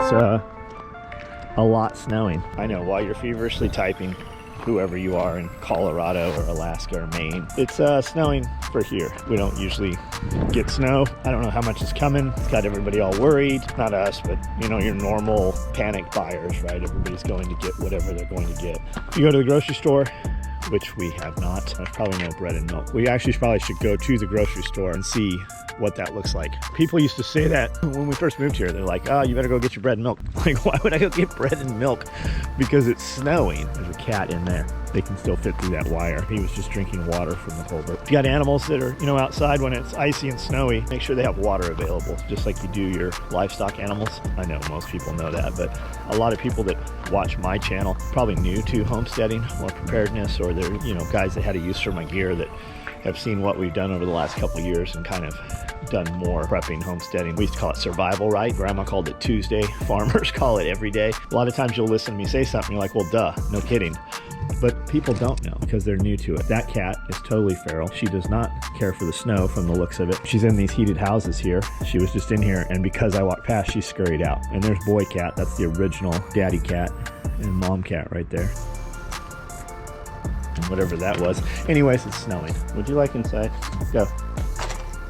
It's a lot snowing. I know, while you're feverishly typing, whoever you are in Colorado or Alaska or Maine, it's snowing for here. We don't usually get snow. I don't know how much is coming. It's got everybody all worried. Not us, but you know, your normal panic buyers, right? Everybody's going to get whatever they're going to get. You go to the grocery store, which we have not. There's probably no bread and milk. We actually probably should go to the grocery store and see what that looks like. People used to say that when we first moved here. They're like, oh, you better go get your bread and milk. Like, why would I go get bread and milk? Because it's snowing. There's a cat in there. They can still fit through that wire. He was just drinking water from the culvert. If you got animals that are, you know, outside when it's icy and snowy, make sure they have water available, just like you do your livestock animals. I know most people know that, but a lot of people that watch my channel, probably new to homesteading or preparedness, or they're, you know, guys that had a use for my gear that have seen what we've done over the last couple of years and kind of done more prepping, homesteading. We used to call it survival, right? Grandma called it Tuesday. Farmers call it every day. A lot of times you'll listen to me say something, you're like, well, duh, no kidding. But people don't know because they're new to it. That cat is totally feral. She does not care for the snow from the looks of it. She's in these heated houses here. She was just in here, and because I walked past, she scurried out. And there's boy cat. That's the original daddy cat, and mom cat right there. And whatever that was. Anyways, it's snowing. Would you like inside? Go.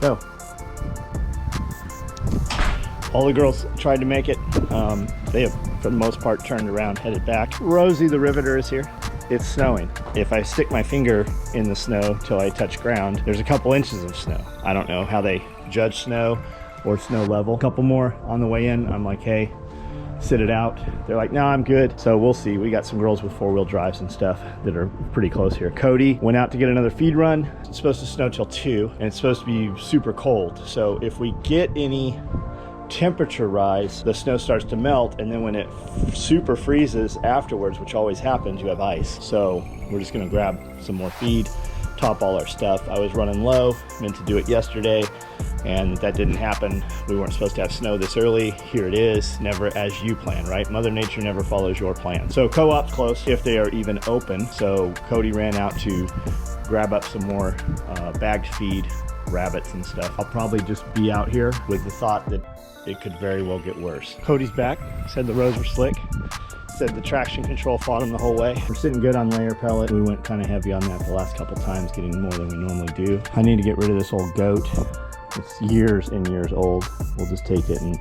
Go. All the girls tried to make it. They have, for the most part, turned around, headed back. Rosie the Riveter is here. It's snowing. If I stick my finger in the snow till I touch ground, there's a couple inches of snow. I don't know how they judge snow or snow level. A couple more on the way in. I'm like, hey, sit it out. They're like, no, I'm good. So we'll see. We got some girls with four-wheel drives and stuff that are pretty close here. Cody went out to get another feed run. It's supposed to snow till 2, and it's supposed to be super cold. So if we get any temperature rise, the snow starts to melt, and then when it super freezes afterwards, which always happens, you have ice. So we're just gonna grab some more feed, top all our stuff. I was running low, meant to do it yesterday, and that didn't happen. We weren't supposed to have snow this early. Here it is, never as you plan, right? Mother Nature never follows your plan. So co-op's close, if they are even open. So Cody ran out to grab up some more bagged feed, rabbits and stuff. I'll probably just be out here with the thought that it could very well get worse. Cody's back, said the roads were slick, said the traction control fought him the whole way. We're sitting good on layer pellet. We went kind of heavy on that the last couple times, getting more than we normally do. I need to get rid of this old goat. It's years and years old. We'll just take it and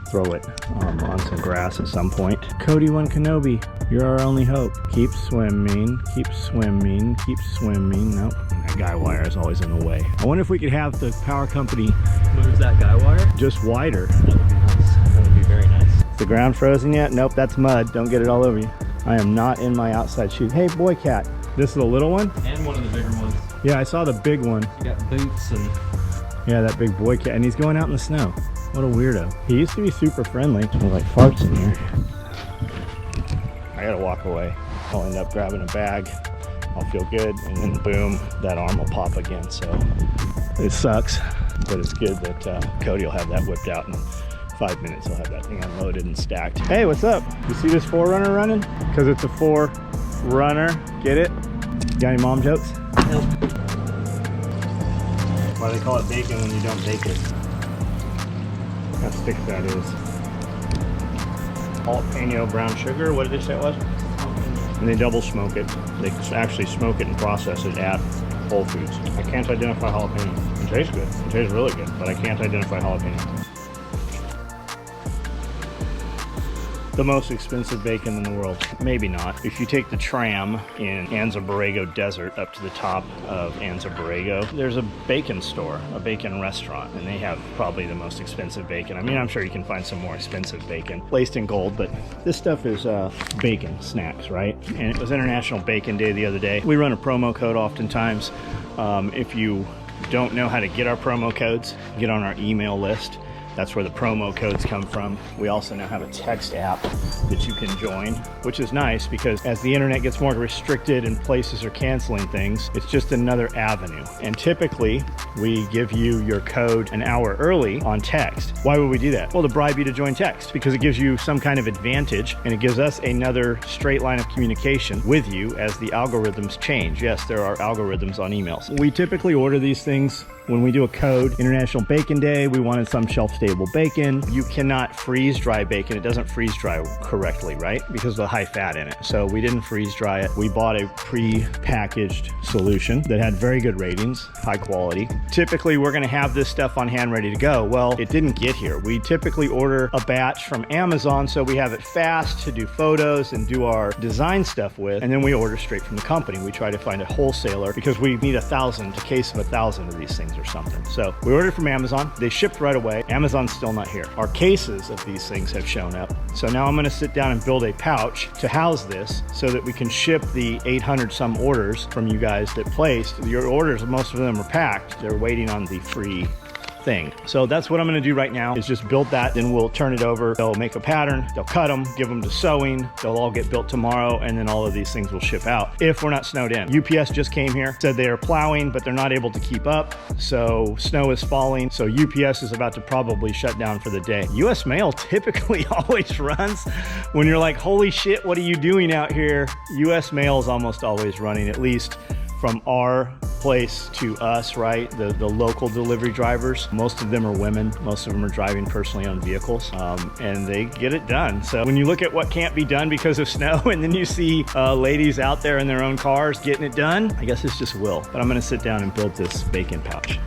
throw it on some grass at some point. Cody One Kenobi, you're our only hope. Keep swimming, keep swimming, keep swimming. Nope, that guy wire is always in the way. I wonder if we could have the power company move that guy wire just wider. That would be nice. That would be very nice. Is the ground frozen yet? Nope, that's mud. Don't get it all over you. I am not in my outside shoes. Hey, boy cat. This is the little one? And one of the bigger ones. Yeah, I saw the big one. You got boots and... Yeah, that big boy cat. And he's going out in the snow. What a weirdo. He used to be super friendly. There's like farts in here. I gotta walk away. I'll end up grabbing a bag. I'll feel good, and then boom, that arm will pop again. So it sucks, but it's good that Cody will have that whipped out in 5 minutes. He'll have that thing unloaded and stacked. Hey, what's up? You see this 4Runner running? Because it's a 4Runner. Get it? Got any mom jokes? Nope. Why do they call it bacon when you don't bake it? How thick that is. Jalapeno brown sugar, what did they say it was? And they double smoke it. They actually smoke it and process it at Whole Foods. I can't identify jalapeno. It tastes good. It tastes really good, but I can't identify jalapeno. The most expensive bacon in the world? Maybe not. If you take the tram in Anza Borrego Desert up to the top of Anza Borrego, there's a bacon store, a bacon restaurant, and they have probably the most expensive bacon. I mean, I'm sure you can find some more expensive bacon, laced in gold, but this stuff is bacon snacks, right? And it was International Bacon Day the other day. We run a promo code oftentimes. If you don't know how to get our promo codes, get on our email list. That's where the promo codes come from. We also now have a text app that you can join, which is nice because as the internet gets more restricted and places are canceling things, it's just another avenue. And typically, we give you your code an hour early on text. Why would we do that? Well, to bribe you to join text, because it gives you some kind of advantage and it gives us another straight line of communication with you as the algorithms change. Yes, there are algorithms on emails. We typically order these things when we do a code. International Bacon Day, we wanted some shelf stable stable bacon. You cannot freeze dry bacon. It doesn't freeze dry correctly, right? Because of the high fat in it. So we didn't freeze dry it. We bought a pre-packaged solution that had very good ratings, high quality. Typically, we're gonna have this stuff on hand ready to go. Well, it didn't get here. We typically order a batch from Amazon so we have it fast to do photos and do our design stuff with, and then we order straight from the company. We try to find a wholesaler because we need a case of 1,000 of these things or something. So we ordered from Amazon. They shipped right away. Amazon's still not here. Our cases of these things have shown up. So now I'm gonna sit down and build a pouch to house this so that we can ship the 800 some orders from you guys that placed. Your orders, most of them are packed. They're waiting on the free thing. So that's what I'm gonna do right now, is just build that, then we'll turn it over. They'll make a pattern, they'll cut them, give them to sewing, they'll all get built tomorrow, and then all of these things will ship out if we're not snowed in. UPS just came here, said they are plowing, but they're not able to keep up, so snow is falling, so UPS is about to probably shut down for the day. US Mail typically always runs when you're like, holy shit, what are you doing out here? US Mail is almost always running, at least from our place to us, right? The local delivery drivers, most of them are women. Most of them are driving personally owned vehicles, and they get it done. So when you look at what can't be done because of snow, and then you see ladies out there in their own cars getting it done, I guess it's just will. But I'm gonna sit down and build this bacon pouch.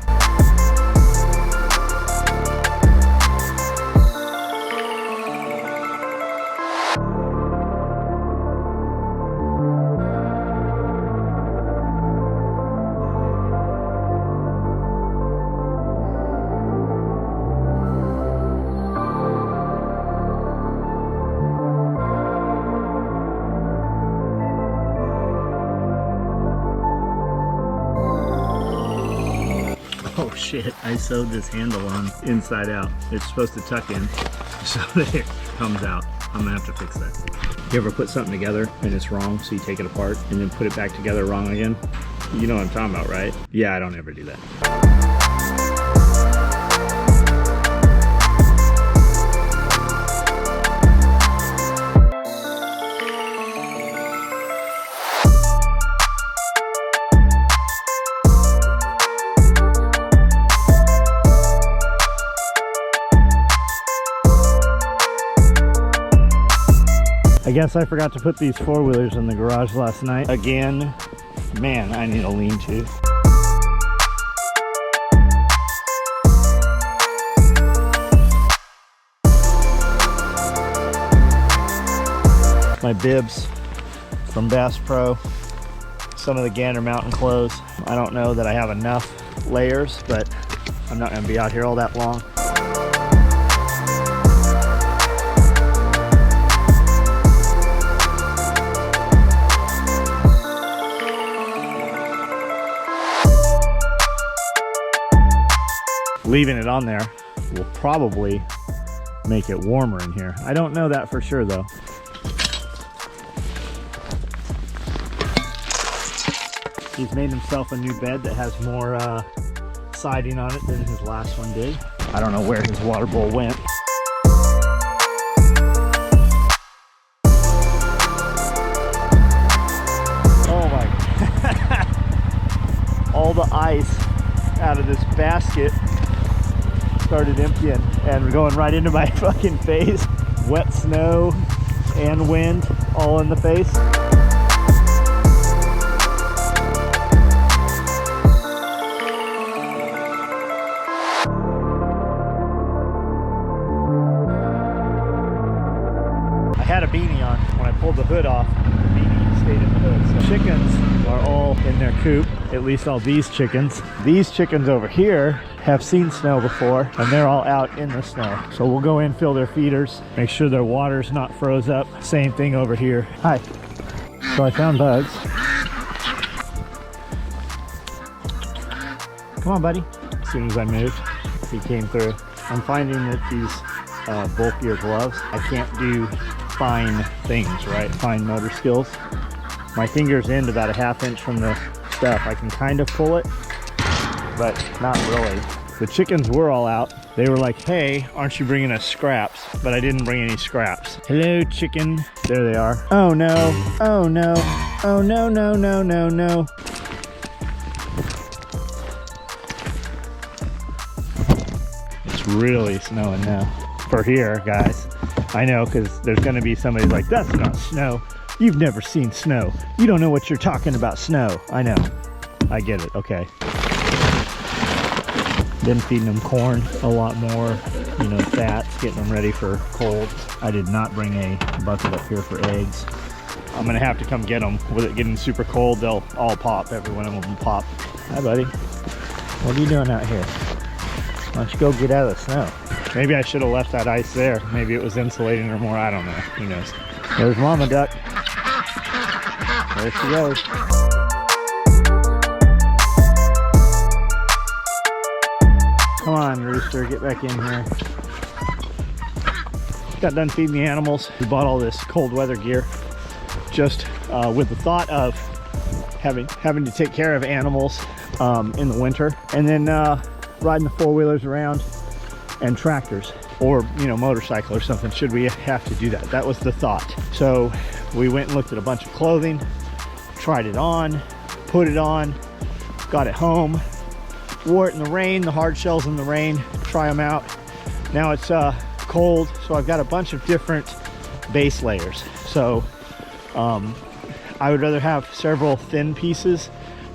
Oh shit, I sewed this handle on inside out. It's supposed to tuck in, so there it comes out. I'm gonna have to fix that. You ever put something together and it's wrong, so you take it apart and then put it back together wrong again? You know what I'm talking about, right? Yeah, I don't ever do that. I guess I forgot to put these four-wheelers in the garage last night. Again, man, I need a lean-to. My bibs from Bass Pro, some of the Gander Mountain clothes. I don't know that I have enough layers, but I'm not gonna be out here all that long. Leaving it on there will probably make it warmer in here. I don't know that for sure though. He's made himself a new bed that has more siding on it than his last one did. I don't know where his water bowl went. Oh my, all the ice out of this basket started emptying and going right into my fucking face. Wet snow and wind all in the face. I had a beanie on when I pulled the hood off. The beanie stayed in the hood. So chickens are all in their coop, at least all these chickens. These chickens over here have seen snow before, and they're all out in the snow. So we'll go in, fill their feeders, make sure their water's not froze up. Same thing over here. Hi. So I found bugs. Come on, buddy. As soon as I moved, he came through. I'm finding that these bulkier gloves, I can't do fine things, right? Fine motor skills. My finger's end about a ½ inch from the stuff. I can kind of pull it, but not really. The chickens were all out. They were like, hey, aren't you bringing us scraps? But I didn't bring any scraps. Hello, chicken. There they are. Oh no, oh no, oh no, no, no, no, no. It's really snowing now. For here, guys. I know, because there's going to be somebody like, that's not snow. You've never seen snow. You don't know what you're talking about snow. I know. I get it. Okay. Been feeding them corn a lot more, you know, fats, getting them ready for cold. I did not bring a bucket up here for eggs. I'm gonna have to come get them. With it getting super cold, they'll all pop. Every one of them will pop. Hi, buddy. What are you doing out here? Why don't you go get out of the snow? Maybe I should have left that ice there. Maybe it was insulating or more. I don't know. Who knows? There's Mama Duck. There she goes. Come on, Rooster, get back in here. Got done feeding the animals. We bought all this cold weather gear just with the thought of having to take care of animals in the winter, and then riding the four-wheelers around and tractors, or, you know, motorcycle or something, should we have to do that. That was the thought. So we went and looked at a bunch of clothing, tried it on, put it on, got it home, wore it in the rain, the hard shells in the rain, try them out. Now it's cold, so I've got a bunch of different base layers. So I would rather have several thin pieces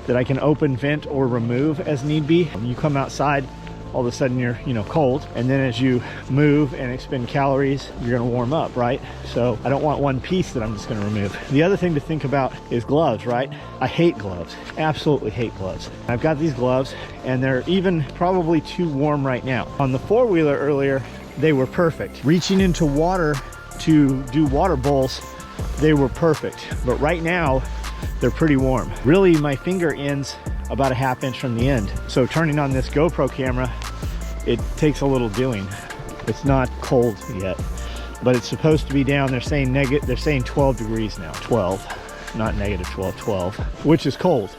that I can open, vent, or remove as need be. When you come outside, all of a sudden you're, you know, cold, and then as you move and expend calories, you're gonna warm up, right? So I don't want one piece that I'm just gonna remove. The other thing to think about is gloves, right? I hate gloves, absolutely hate gloves. I've got these gloves, and they're even probably too warm right now. On the four-wheeler earlier, they were perfect. Reaching into water to do water bowls, they were perfect. But right now, they're pretty warm. Really, my finger ends about a ½ inch from the end. So turning on this GoPro camera, it takes a little doing. It's not cold yet, but it's supposed to be down. They're saying 12 degrees now. 12, not negative 12, 12, which is cold.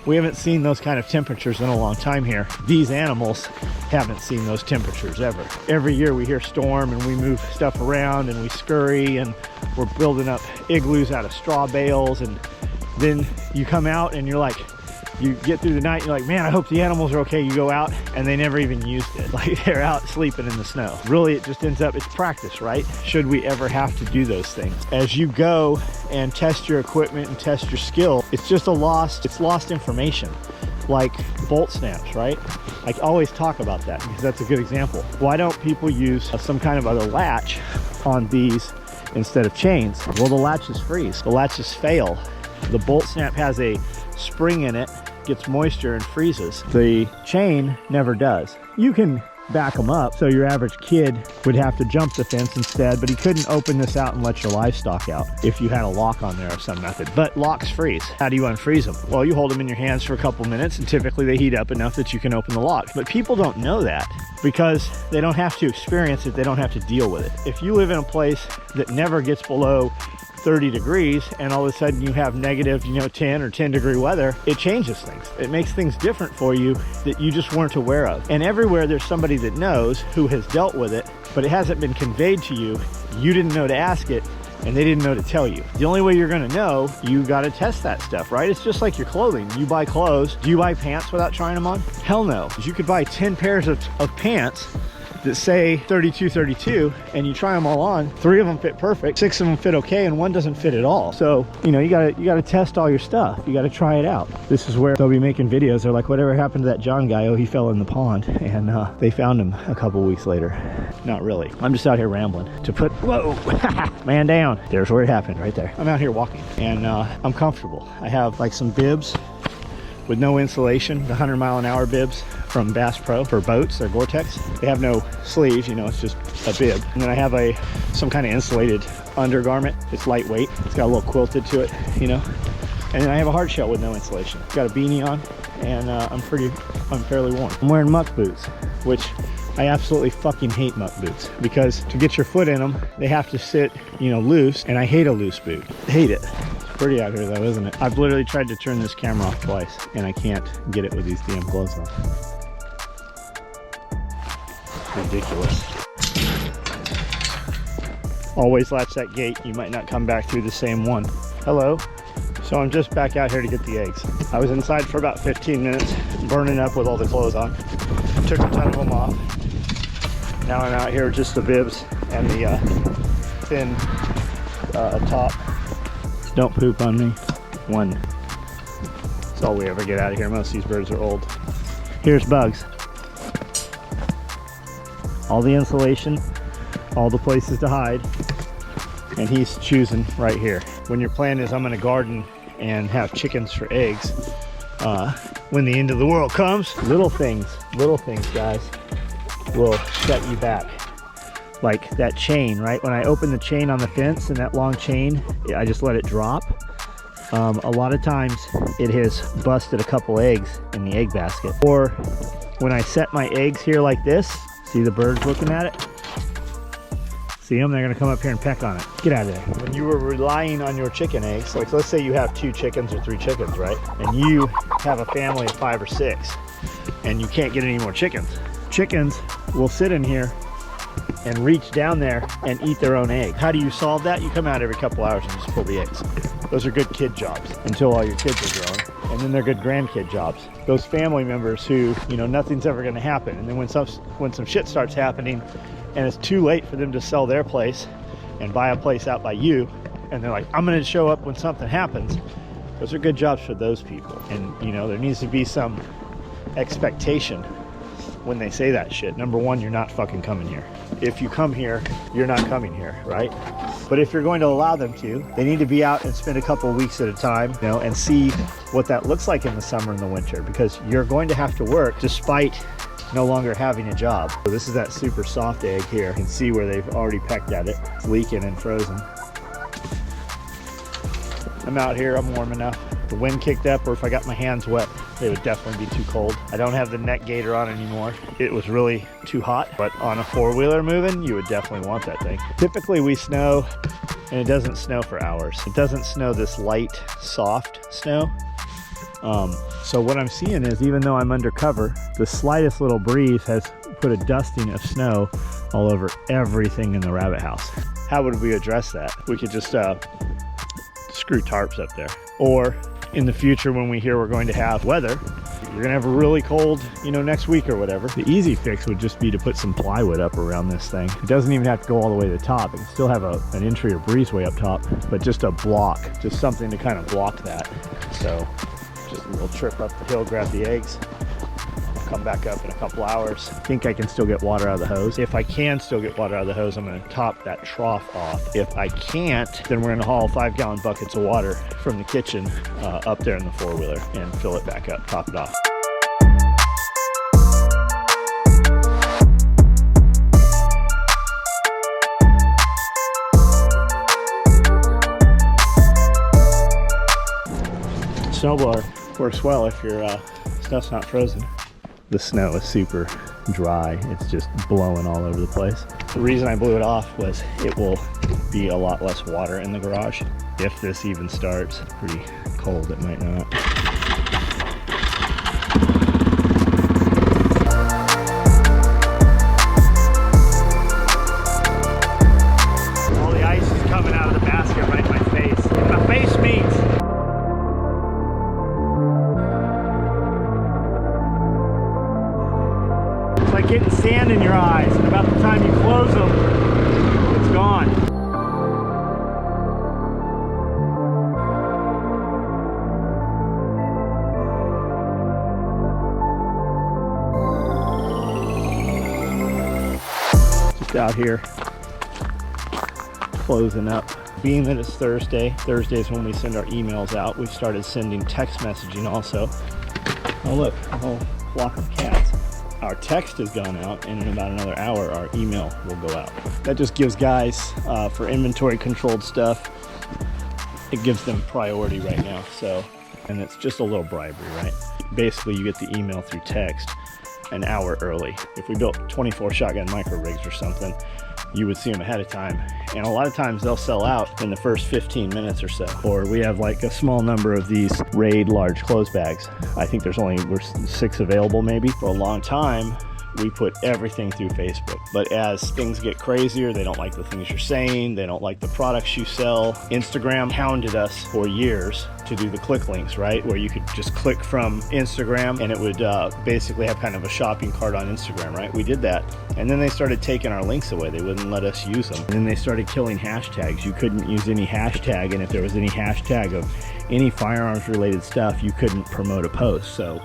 We haven't seen those kind of temperatures in a long time here. These animals haven't seen those temperatures ever. Every year we hear storm and we move stuff around and we scurry, and we're building up igloos out of straw bales, and then you come out and you're like, you get through the night, you're like, man, I hope the animals are okay. You go out and they never even used it. Like, they're out sleeping in the snow. Really, it just ends up, it's practice, right? Should we ever have to do those things? As you go and test your equipment and test your skill, it's just it's lost information. Like bolt snaps, right? I always talk about that because that's a good example. Why don't people use some kind of other latch on these instead of chains? Well, the latches freeze, the latches fail. The bolt snap has a spring in it, gets moisture and freezes. The chain never does. You can back them up, so your average kid would have to jump the fence instead, but he couldn't open this out and let your livestock out if you had a lock on there of some method. But locks freeze. How do you unfreeze them? Well, you hold them in your hands for a couple minutes, and typically they heat up enough that you can open the lock. But people don't know that because they don't have to experience it. They don't have to deal with it. If you live in a place that never gets below 30 degrees and all of a sudden you have negative, 10 or 10 degree weather, it changes things. It makes things different for you that you just weren't aware of. And everywhere there's somebody that knows, who has dealt with it, but it hasn't been conveyed to you. You didn't know to ask it, and they didn't know to tell you. The only way you're gonna know, you gotta test that stuff, right? It's just like your clothing. You buy clothes. Do you buy pants without trying them on? Hell no. You could buy 10 pairs of pants that say 32, and you try them all on. 3 of them fit perfect, 6 of them fit okay, and 1 doesn't fit at all. So, you gotta test all your stuff. You gotta try it out. This is where they'll be making videos. They're like, whatever happened to that John guy? Oh, he fell in the pond. And they found him a couple weeks later. Not really. I'm just out here rambling to put, whoa, man down. There's where it happened, right there. I'm out here walking, and I'm comfortable. I have like some bibs with no insulation, the 100-mile-an-hour bibs from Bass Pro for boats. They're Gore-Tex. They have no sleeves, it's just a bib. And then I have some kind of insulated undergarment. It's lightweight. It's got a little quilted to it, And then I have a hard shell with no insulation. Got a beanie on, and I'm fairly warm. I'm wearing muck boots, which I absolutely fucking hate muck boots, because to get your foot in them, they have to sit, loose, and I hate a loose boot. Hate it. Pretty out here though, isn't it? I've literally tried to turn this camera off twice, and I can't get it with these damn gloves on. It's ridiculous. Always latch that gate. You might not come back through the same one. Hello. So I'm just back out here to get the eggs. I was inside for about 15 minutes, burning up with all the clothes on. Took a ton of them off. Now I'm out here with just the bibs and the thin top. Don't poop on me. One. That's all we ever get out of here. Most of these birds are old. Here's Bugs. All the insulation, all the places to hide, and he's choosing right here. When your plan is I'm gonna garden and have chickens for eggs, when the end of the world comes, little things guys, will set you back. Like that chain, right? When I open the chain on the fence and that long chain, I just let it drop. A lot of times it has busted a couple eggs in the egg basket. Or when I set my eggs here like this, see the birds looking at it? See them? They're gonna come up here and peck on it. Get out of there. When you were relying on your chicken eggs, like let's say you have 2 chickens or 3 chickens, right? And you have a family of 5 or 6 and you can't get any more chickens. Chickens will sit in here and reach down there and eat their own egg. How do you solve that? You come out every couple hours and just pull the eggs. Those are good kid jobs until all your kids are grown, and then they're good grandkid jobs. Those family members who, you know, nothing's ever gonna happen, and then when some shit starts happening and it's too late for them to sell their place and buy a place out by you, and they're like, I'm gonna show up when something happens. Those are good jobs for those people. And you know, there needs to be some expectation when they say that shit. Number one, you're not fucking coming here. If you come here, you're not coming here, right? But if you're going to allow them to, they need to be out and spend a couple of weeks at a time, you know, and see what that looks like in the summer and the winter, because you're going to have to work despite no longer having a job. So this is that super soft egg here. You can see where they've already pecked at it. It's leaking and frozen. I'm out here, I'm warm enough. The wind kicked up, or if I got my hands wet, they would definitely be too cold. I don't have the neck gaiter on anymore. It was really too hot, but on a 4-wheeler moving, you would definitely want that thing. Typically we snow, and it doesn't snow for hours. It doesn't snow this light, soft snow. So what I'm seeing is, even though I'm undercover, the slightest little breeze has put a dusting of snow all over everything in the rabbit house. How would we address that? We could just screw tarps up there. Or in the future, when we hear we're going to have weather, you're gonna have a really cold, you know, next week or whatever. The easy fix would just be to put some plywood up around this thing. It doesn't even have to go all the way to the top. It can still have an entry or breezeway up top, but just a block, just something to kind of block that. So just a little trip up the hill, grab the eggs, come back up in a couple hours. I think I can still get water out of the hose. If I can still get water out of the hose, I'm gonna top that trough off. If I can't, then we're gonna haul 5-gallon buckets of water from the kitchen up there in the 4-wheeler and fill it back up, top it off. Snowblower works well if your stuff's not frozen. The snow is super dry. It's just blowing all over the place. The reason I blew it off was it will be a lot less water in the garage. If this even starts, pretty cold, it might not. All the ice is coming out of the basket right in my face. And my face means like getting sand in your eyes, and about the time you close them, it's gone. Just out here closing up. Being that it's Thursday is when we send our emails out. We've started sending text messaging also. Oh look, a whole flock of cats. Our text has gone out, and in about another hour our email will go out. That just gives guys, for inventory controlled stuff, it gives them priority right now. So, and it's just a little bribery, right? Basically you get the email through text an hour early. If we built 24 shotgun micro rigs or something, you would see them ahead of time, and a lot of times they'll sell out in the first 15 minutes or so. Or we have like a small number of these Raid large clothes bags. I think we're 6 available maybe. For a long time we put everything through Facebook. But as things get crazier, they don't like the things you're saying, they don't like the products you sell. Instagram hounded us for years to do the click links, right? Where you could just click from Instagram and it would basically have kind of a shopping cart on Instagram, right? We did that. And then they started taking our links away. They wouldn't let us use them. And then they started killing hashtags. You couldn't use any hashtag, and if there was any hashtag of any firearms related stuff, you couldn't promote a post. So,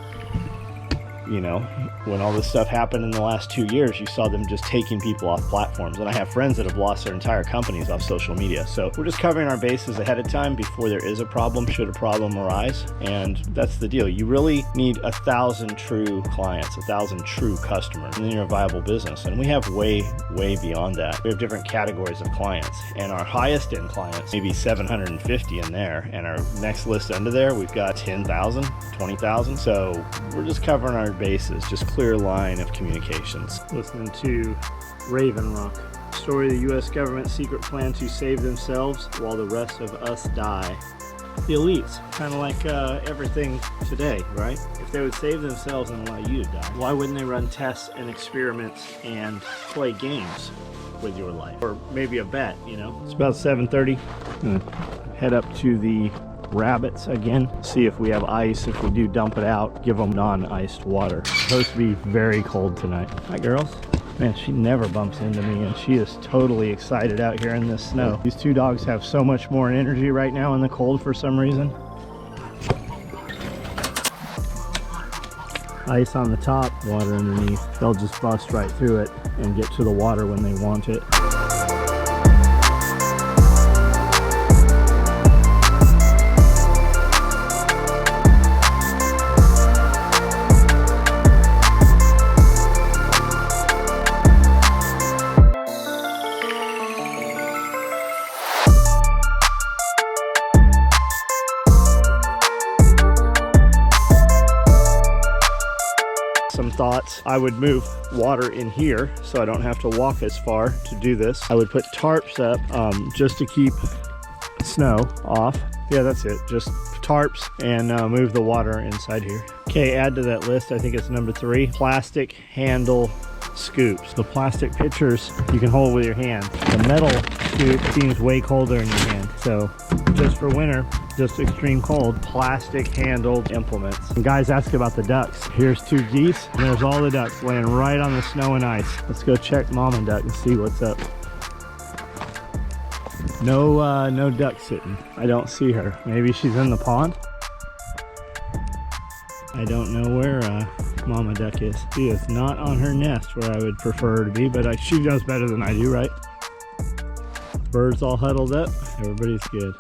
you know, when all this stuff happened in the last 2 years, you saw them just taking people off platforms. And I have friends that have lost their entire companies off social media. So we're just covering our bases ahead of time before there is a problem, should a problem arise. And that's the deal. You really need 1,000 true clients, 1,000 true customers, and then you're a viable business. And we have way beyond that. We have different categories of clients, and our highest end clients, maybe 750 in there. And our next list under there, we've got 10,000, 20,000. So we're just covering our bases, just clear line of communications. Listening to Raven Rock. Story of the U.S. government's secret plan to save themselves while the rest of us die. The elites, kind of like everything today, right? If they would save themselves and allow you to die, why wouldn't they run tests and experiments and play games with your life? Or maybe a bet, you know? It's about 7:30. Head up to the rabbits again, see if we have ice. If we do, dump it out, give them non-iced water. It's supposed to be very cold tonight. Hi girls. Man, she never bumps into me, and she is totally excited out here in this snow. These two dogs have so much more energy right now in the cold for some reason. Ice on the top, water underneath. They'll just bust right through it and get to the water when they want it. Some thoughts. I would move water in here so I don't have to walk as far to do this. I would put tarps up just to keep snow off. Yeah, that's it. Just tarps and move the water inside here. Okay, add to that list, I think it's number 3, plastic handle scoops. The plastic pitchers you can hold with your hand. The metal scoop seems way colder in your hand. So just for winter, just extreme cold, plastic handled implements. And guys ask about the ducks. Here's 2 geese, and there's all the ducks laying right on the snow and ice. Let's go check Mama Duck and see what's up. No duck sitting. I don't see her. Maybe she's in the pond. I don't know where Mama Duck is. She is not on her nest where I would prefer her to be, but she knows better than I do, right? Birds all huddled up. Everybody's good.